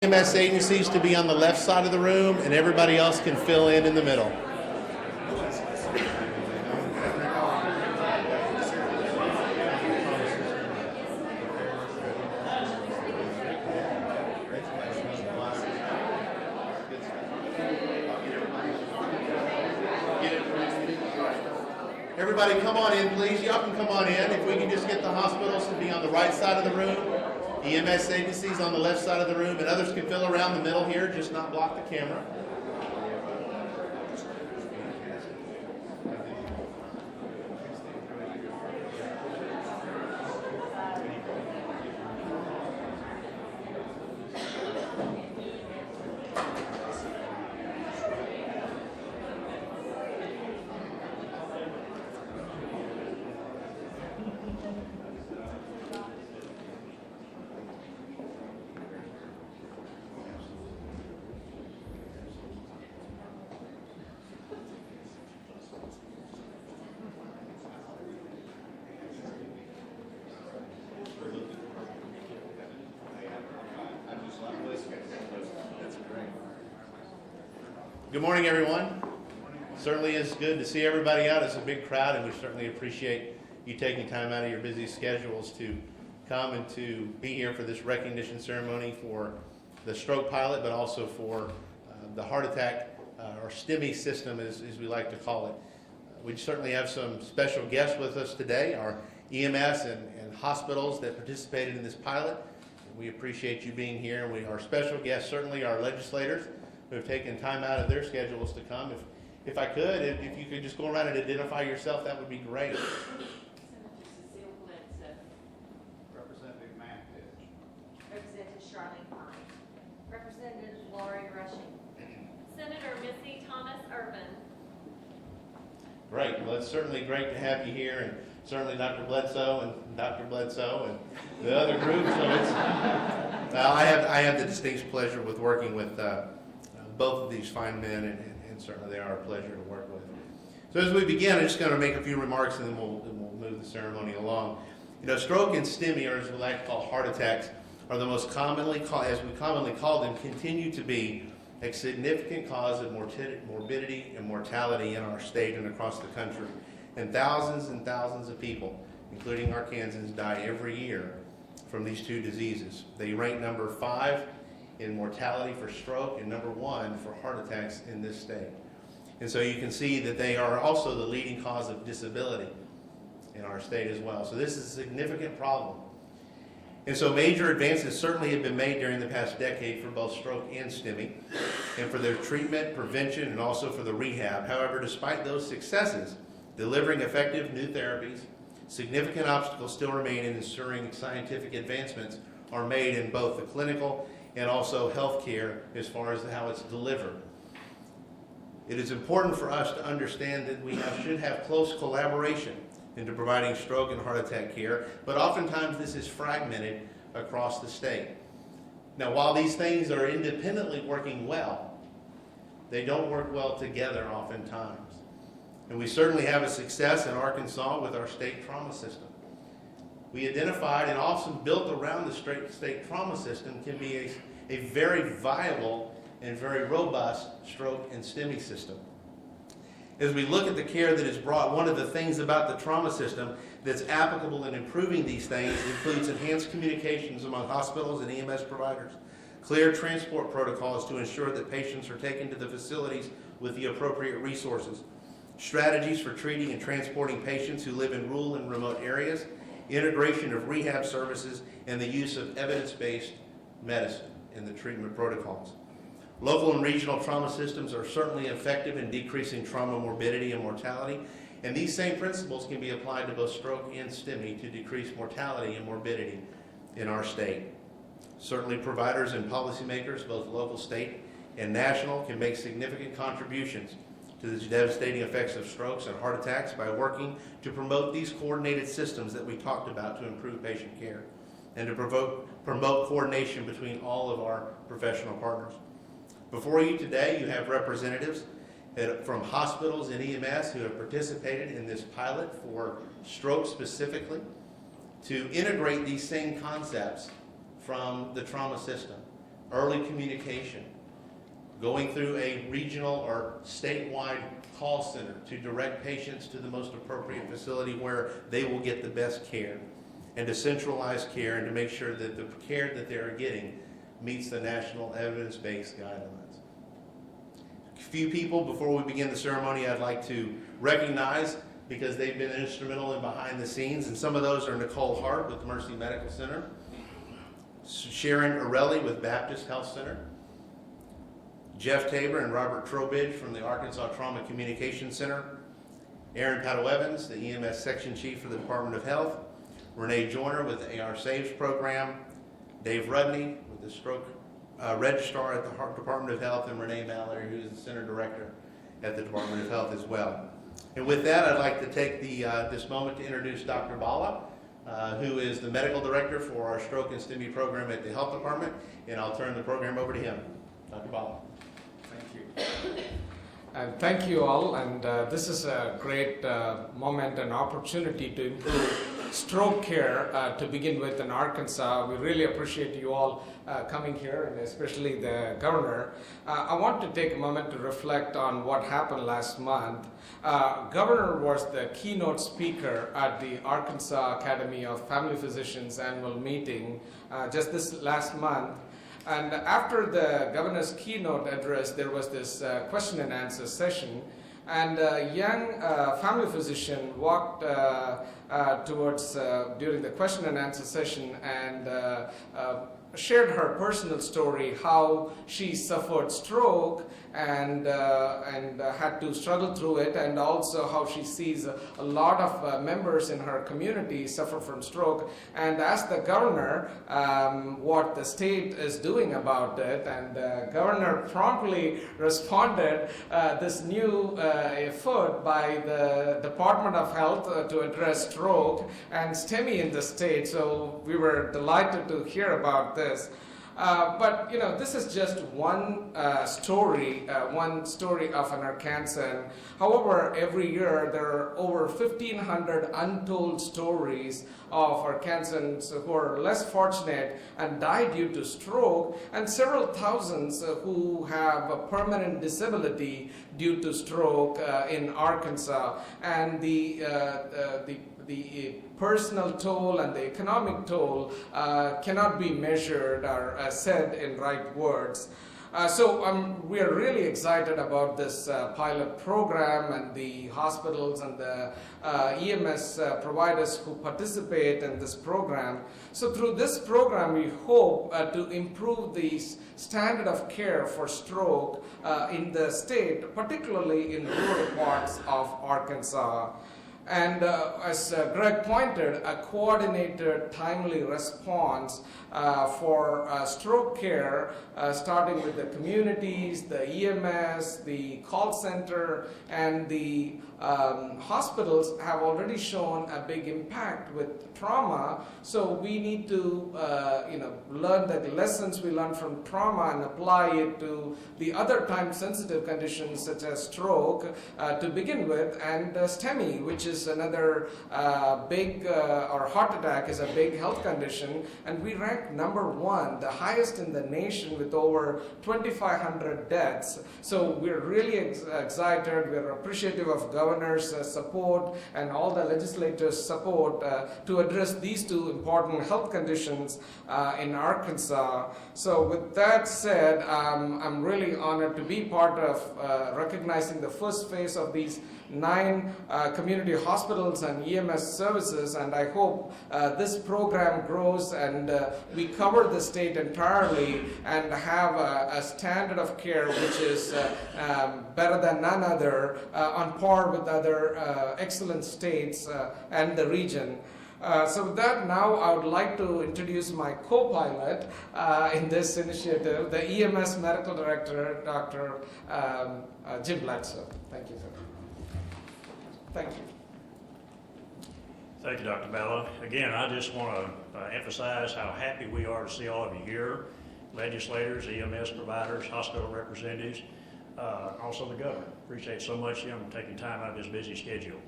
EMS agencies to be on the left side of the room, and everybody else can fill in the middle. Everybody come on in, please. Y'all can come on in. If we can just get the hospitals to be on the right side of the room, EMS agencies on the left side of the room, and others can fill around the middle here, just not block the camera. Good morning, everyone. Certainly is good to see everybody out. It's a big crowd, and we certainly appreciate you taking time out of your busy schedules to come and to be here for this recognition ceremony for the stroke pilot, but also for the heart attack, or STEMI system, as we like to call it. We certainly have some special guests with us today, our EMS and hospitals that participated in this pilot. We appreciate you being here, and our special guests, certainly our legislators, who have taken time out of their schedules to come. If I could, if you could just go around and identify yourself, that would be great. Representative Matt Pitch. Representative Charlene Pine. Representative Lori Rushing. Senator Missy Thomas Urban. Great. Well, it's certainly great to have you here, and certainly Dr. Bledsoe and Dr. Bledsoe and the other group. So it's I have the distinct pleasure with working with both of these fine men, and certainly they are a pleasure to work with. So as we begin, I'm just going to make a few remarks, and then we'll move the ceremony along. You know, stroke and STEMI, or as we like to call heart attacks, are the most commonly as we commonly call them, continue to be a significant cause of morbidity and mortality in our state and across the country. And thousands of people, including Arkansans, die every year from these two diseases. They rank number 5 in mortality for stroke and number 1 for heart attacks in this state. And so you can see that they are also the leading cause of disability in our state as well. So this is a significant problem. And so major advances certainly have been made during the past decade for both stroke and STEMI, and for their treatment, prevention, and also for the rehab. However, despite those successes, delivering effective new therapies, significant obstacles still remain in ensuring scientific advancements are made in both the clinical and also healthcare as far as how it's delivered. It is important for us to understand that we should have close collaboration into providing stroke and heart attack care, but oftentimes this is fragmented across the state. Now, while these things are independently working well, they don't work well together oftentimes. And we certainly have a success in Arkansas with our state trauma system. We identified and also built around the state trauma system can be a very viable and very robust stroke and STEMI system. As we look at the care that is brought, one of the things about the trauma system that's applicable in improving these things includes enhanced communications among hospitals and EMS providers, clear transport protocols to ensure that patients are taken to the facilities with the appropriate resources, strategies for treating and transporting patients who live in rural and remote areas, integration of rehab services, and the use of evidence-based medicine in the treatment protocols. Local and regional trauma systems are certainly effective in decreasing trauma morbidity and mortality, and these same principles can be applied to both stroke and STEMI to decrease mortality and morbidity in our state. Certainly providers and policymakers, both local, state, and national, can make significant contributions to the devastating effects of strokes and heart attacks by working to promote these coordinated systems that we talked about to improve patient care and to promote coordination between all of our professional partners. Before you today, you have representatives from hospitals and EMS who have participated in this pilot for stroke specifically to integrate these same concepts from the trauma system. early communication, going through a regional or statewide call center to direct patients to the most appropriate facility where they will get the best care, and to centralize care and to make sure that the care that they are getting meets the national evidence-based guidelines. A few people before we begin the ceremony I'd like to recognize because they've been instrumental in behind the scenes, and some of those are Nicole Hart with Mercy Medical Center, Sharon Orelli with Baptist Health Center, Jeff Tabor and Robert Trowbridge from the Arkansas Trauma Communication Center, Aaron Pato-Evans, the EMS Section Chief for the Department of Health, Renee Joyner with the AR Saves Program, Dave Rudney with the Stroke Registrar at the Department of Health, and Renee Mallory, who's the Center Director at the Department of Health as well. And with that, I'd like to take this moment to introduce Dr. Bala, who is the Medical Director for our Stroke and STEMI program at the Health Department, and I'll turn the program over to him. Dr. Bala. Thank you. And thank you all, and this is a great moment and opportunity to improve stroke care to begin with in Arkansas. We really appreciate you all coming here, and especially the governor. I want to take a moment to reflect on what happened last month. Governor was the keynote speaker at the Arkansas Academy of Family Physicians annual meeting just this last month. And after the governor's keynote address, there was this question and answer session. And a young family physician walked towards during the question and answer session and shared her personal story, how she suffered stroke and had to struggle through it, and also how she sees a lot of members in her community suffer from stroke, and asked the governor what the state is doing about it. And the governor promptly responded this new effort by the Department of Health to address stroke and STEMI in the state. So we were delighted to hear about this. But you know, this is just one story of an Arkansan. However, every year there are over 1,500 untold stories of Arkansans who are less fortunate and die due to stroke, and several thousands who have a permanent disability due to stroke in Arkansas. And the personal toll and the economic toll cannot be measured or said in right words. So we are really excited about this pilot program and the hospitals and the EMS providers who participate in this program. So through this program, we hope to improve the standard of care for stroke in the state, particularly in rural parts of Arkansas. And as Greg pointed, a coordinated, timely response for stroke care, starting with the communities, the EMS, the call center, and the hospitals have already shown a big impact with trauma. So we need to learn the lessons we learned from trauma and apply it to the other time-sensitive conditions such as stroke to begin with, and STEMI, which is another big, or heart attack is a big health condition, and we rank number 1, the highest in the nation with over 2,500 deaths. So we're really excited. We're appreciative of governor's support and all the legislators' support to address these two important health conditions in Arkansas. So with that said, I'm really honored to be part of recognizing the first phase of these 9 community hospitals and EMS services, and I hope this program grows and we cover the state entirely and have a standard of care which is better than none other, on par with other excellent states and the region. So with that, now I would like to introduce my co-pilot in this initiative, the EMS Medical Director, Dr. Jim Bledsoe. Thank you, sir. Thank you. Thank you, Dr. Bala. Again, I just want to emphasize how happy we are to see all of you here, legislators, EMS providers, hospital representatives, also the governor. Appreciate so much him taking time out of his busy schedule.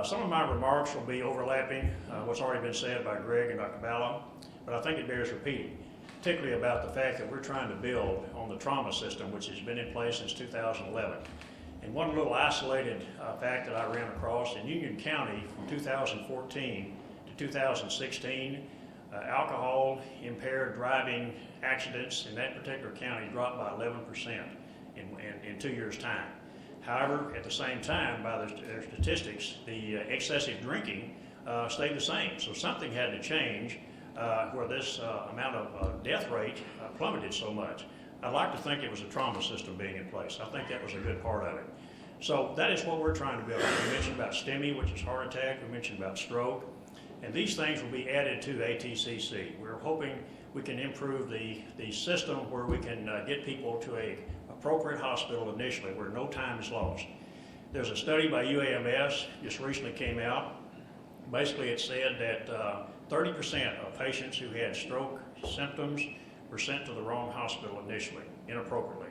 Some of my remarks will be overlapping what's already been said by Greg and Dr. Bala, but I think it bears repeating. particularly about the fact that we're trying to build on the trauma system, which has been in place since 2011. And one little isolated fact that I ran across, in Union County from 2014 to 2016, alcohol impaired driving accidents in that particular county dropped by 11% in 2 years' time. However, at the same time, by their statistics, the excessive drinking stayed the same. So something had to change where this amount of death rate plummeted so much. I'd like to think it was a trauma system being in place. I think that was a good part of it. So that is what we're trying to build. We mentioned about STEMI, which is heart attack. We mentioned about stroke. And these things will be added to ATCC. We're hoping we can improve the system where we can get people to an appropriate hospital initially where no time is lost. There's a study by UAMS just recently came out. Basically, it said that 30% of patients who had stroke symptoms were sent to the wrong hospital initially, inappropriately.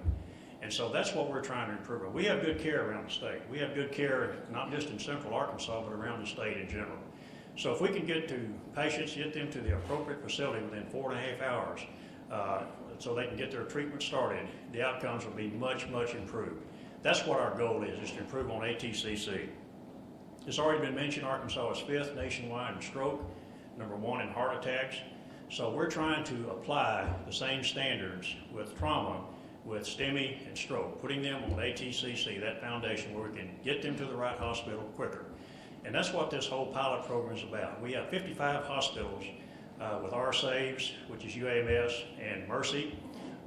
And so that's what we're trying to improve. We have good care around the state. We have good care not just in central Arkansas, but around the state in general. So if we can get to patients, get them to the appropriate facility within 4.5 hours, so they can get their treatment started, the outcomes will be much, much improved. That's what our goal is to improve on ATCC. It's already been mentioned, Arkansas is 5th nationwide in stroke, #1 in heart attacks. So we're trying to apply the same standards with trauma, with STEMI and stroke, putting them on ATCC, that foundation where we can get them to the right hospital quicker. And that's what this whole pilot program is about. We have 55 hospitals with RSAVES, which is UAMS, and Mercy.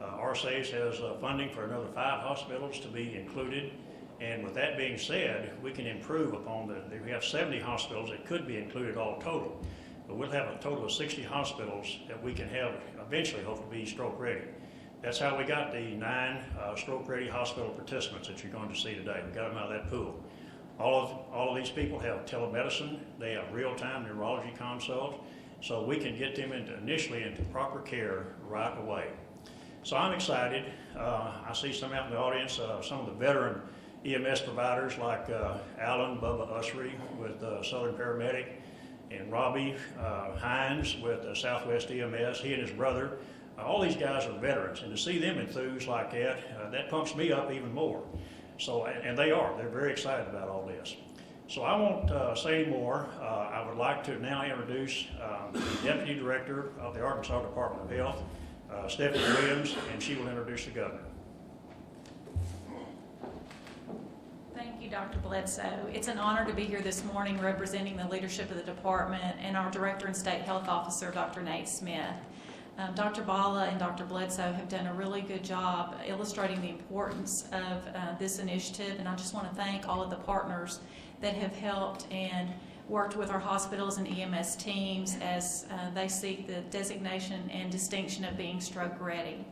RSAVES has funding for another 5 hospitals to be included. And with that being said, we can improve upon we have 70 hospitals that could be included all total. But we'll have a total of 60 hospitals that we can have eventually hopefully be stroke ready. That's how we got the 9 stroke ready hospital participants that you're going to see today. We got them out of that pool. All of these people have telemedicine. They have real-time neurology consults. So we can get them initially into proper care right away. So I'm excited. I see some out in the audience, some of the veteran EMS providers like Alan Bubba Usry with Southern Paramedic, and Robbie Hines with Southwest EMS, he and his brother. All these guys are veterans, and to see them enthused like that, that pumps me up even more. So, and they're very excited about all this. So I won't say any more. I would like to now introduce the Deputy Director of the Arkansas Department of Health, Stephanie Williams, and she will introduce the Governor. Thank you, Dr. Bledsoe. It's an honor to be here this morning representing the leadership of the department and our Director and State Health Officer, Dr. Nate Smith. Dr. Bala and Dr. Bledsoe have done a really good job illustrating the importance of this initiative, and I just want to thank all of the partners that have helped and worked with our hospitals and EMS teams as they seek the designation and distinction of being stroke ready.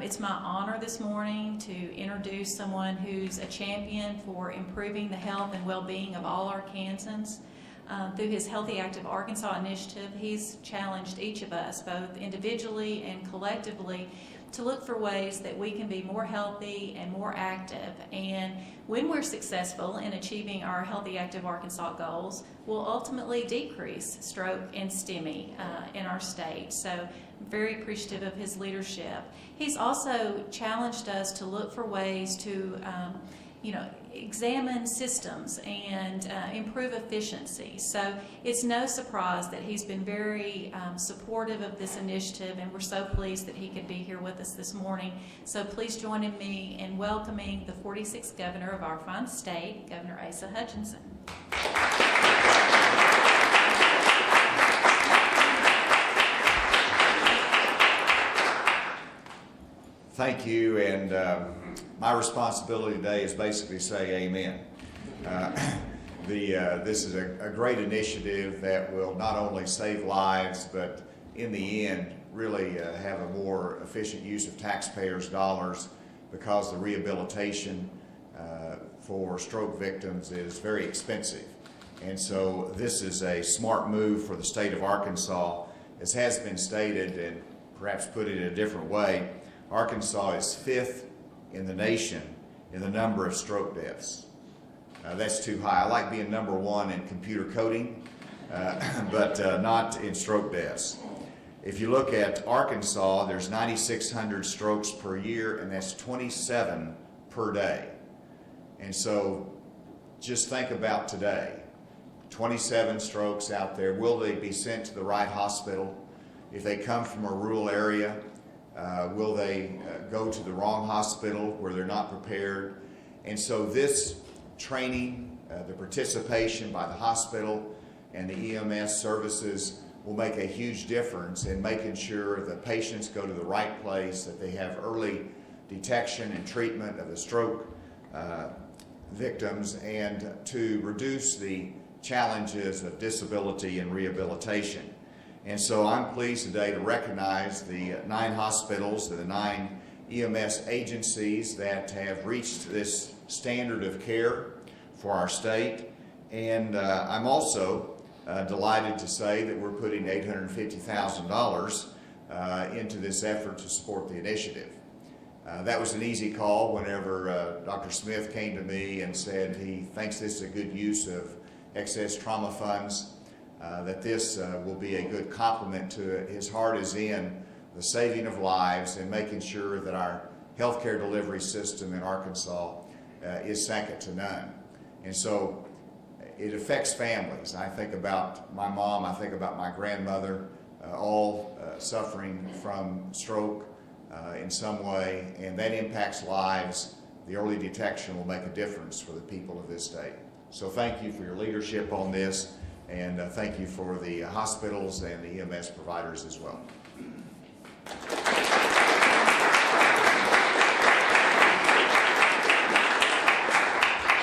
It's my honor this morning to introduce someone who's a champion for improving the health and well-being of all Arkansans. Through his Healthy Active Arkansas initiative, he's challenged each of us, both individually and collectively, to look for ways that we can be more healthy and more active. And when we're successful in achieving our Healthy Active Arkansas goals, we'll ultimately decrease stroke and STEMI in our state. So I'm very appreciative of his leadership. He's also challenged us to look for ways to examine systems and improve efficiency. So it's no surprise that he's been very supportive of this initiative, and we're so pleased that he could be here with us this morning. So please join me in welcoming the 46th governor of our fine state, Governor Asa Hutchinson. Thank you, and my responsibility today is basically say amen. This is a great initiative that will not only save lives, but in the end really have a more efficient use of taxpayers' dollars, because the rehabilitation for stroke victims is very expensive. And so this is a smart move for the state of Arkansas. As has been stated, and perhaps put it in a different way, Arkansas is 5th in the nation in the number of stroke deaths. That's too high. I like being #1 in computer coding, but not in stroke deaths. If you look at Arkansas, there's 9,600 strokes per year, and that's 27 per day. And so just think about today. 27 strokes out there. Will they be sent to the right hospital? If they come from a rural area, will they go to the wrong hospital where they're not prepared? And so this training, the participation by the hospital and the EMS services will make a huge difference in making sure that patients go to the right place, that they have early detection and treatment of the stroke victims, and to reduce the challenges of disability and rehabilitation. And so I'm pleased today to recognize the 9 hospitals and the 9 EMS agencies that have reached this standard of care for our state. And I'm also delighted to say that we're putting $850,000 into this effort to support the initiative. That was an easy call whenever Dr. Smith came to me and said he thinks this is a good use of excess trauma funds, that this will be a good complement to it. His heart is in the saving of lives and making sure that our healthcare delivery system in Arkansas is second to none. And so it affects families. I think about my mom, I think about my grandmother, all suffering from stroke in some way, and that impacts lives. The early detection will make a difference for the people of this state. So thank you for your leadership on this, and thank you for the hospitals and the EMS providers as well.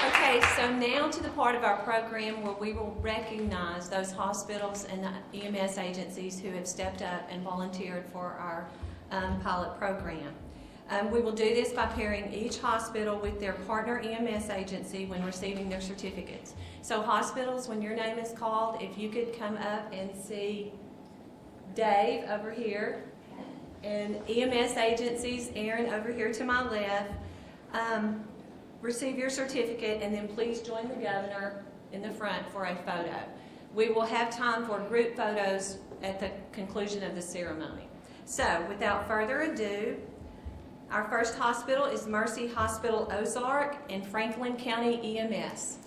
Okay, so now to the part of our program where we will recognize those hospitals and the EMS agencies who have stepped up and volunteered for our pilot program. We will do this by pairing each hospital with their partner EMS agency when receiving their certificates. So hospitals, when your name is called, if you could come up and see Dave over here, and EMS agencies, Aaron over here to my left, receive your certificate, and then please join the governor in the front for a photo. We will have time for group photos at the conclusion of the ceremony. So, without further ado, our first hospital is Mercy Hospital Ozark in Franklin County EMS.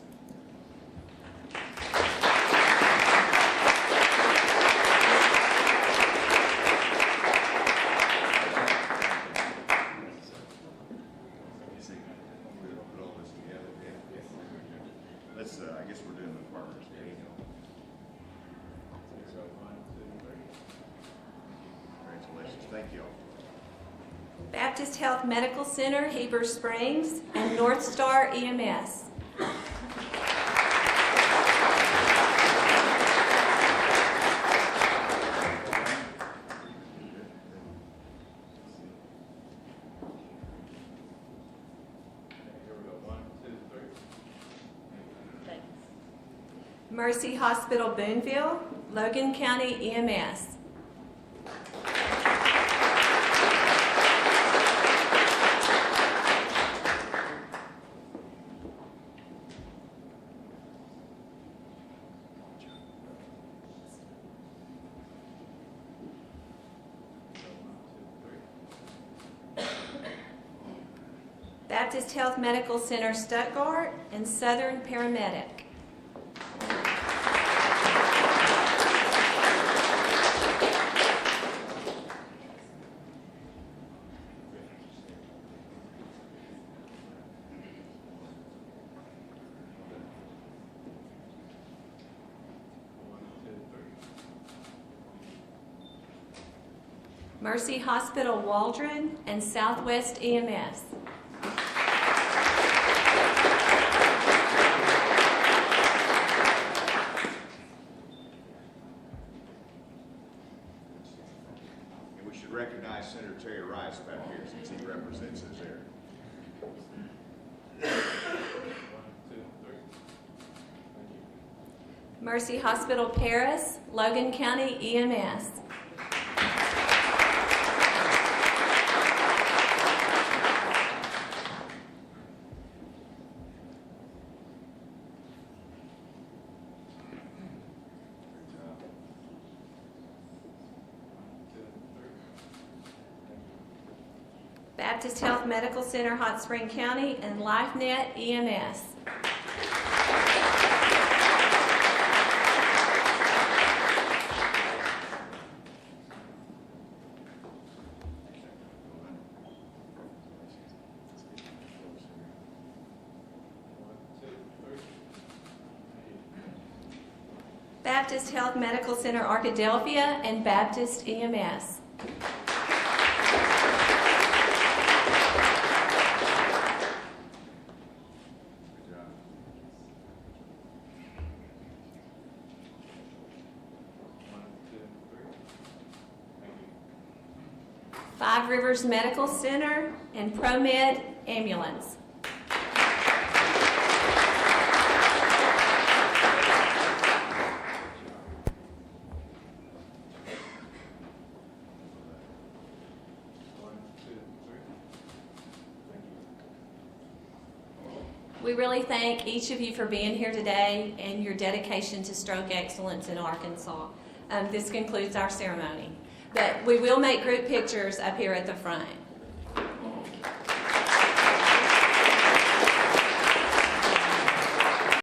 I guess we're doing the partners. Congratulations. Thank you all. Baptist Health Medical Center, Heber Springs, and North Star EMS. Mercy Hospital Boonville, Logan County EMS. Baptist Health Medical Center Stuttgart and Southern Paramedic. Mercy Hospital Waldron and Southwest EMS. And we should recognize Senator Terry Rice back here since he represents us there. Mercy Hospital Paris, Logan County EMS. Baptist Health Medical Center, Hot Spring County, and LifeNet EMS. Baptist Health Medical Center, Arkadelphia, and Baptist EMS. Five Rivers Medical Center and ProMed Ambulance. We really thank each of you for being here today and your dedication to stroke excellence in Arkansas. This concludes our ceremony. But we will make group pictures up here at the front.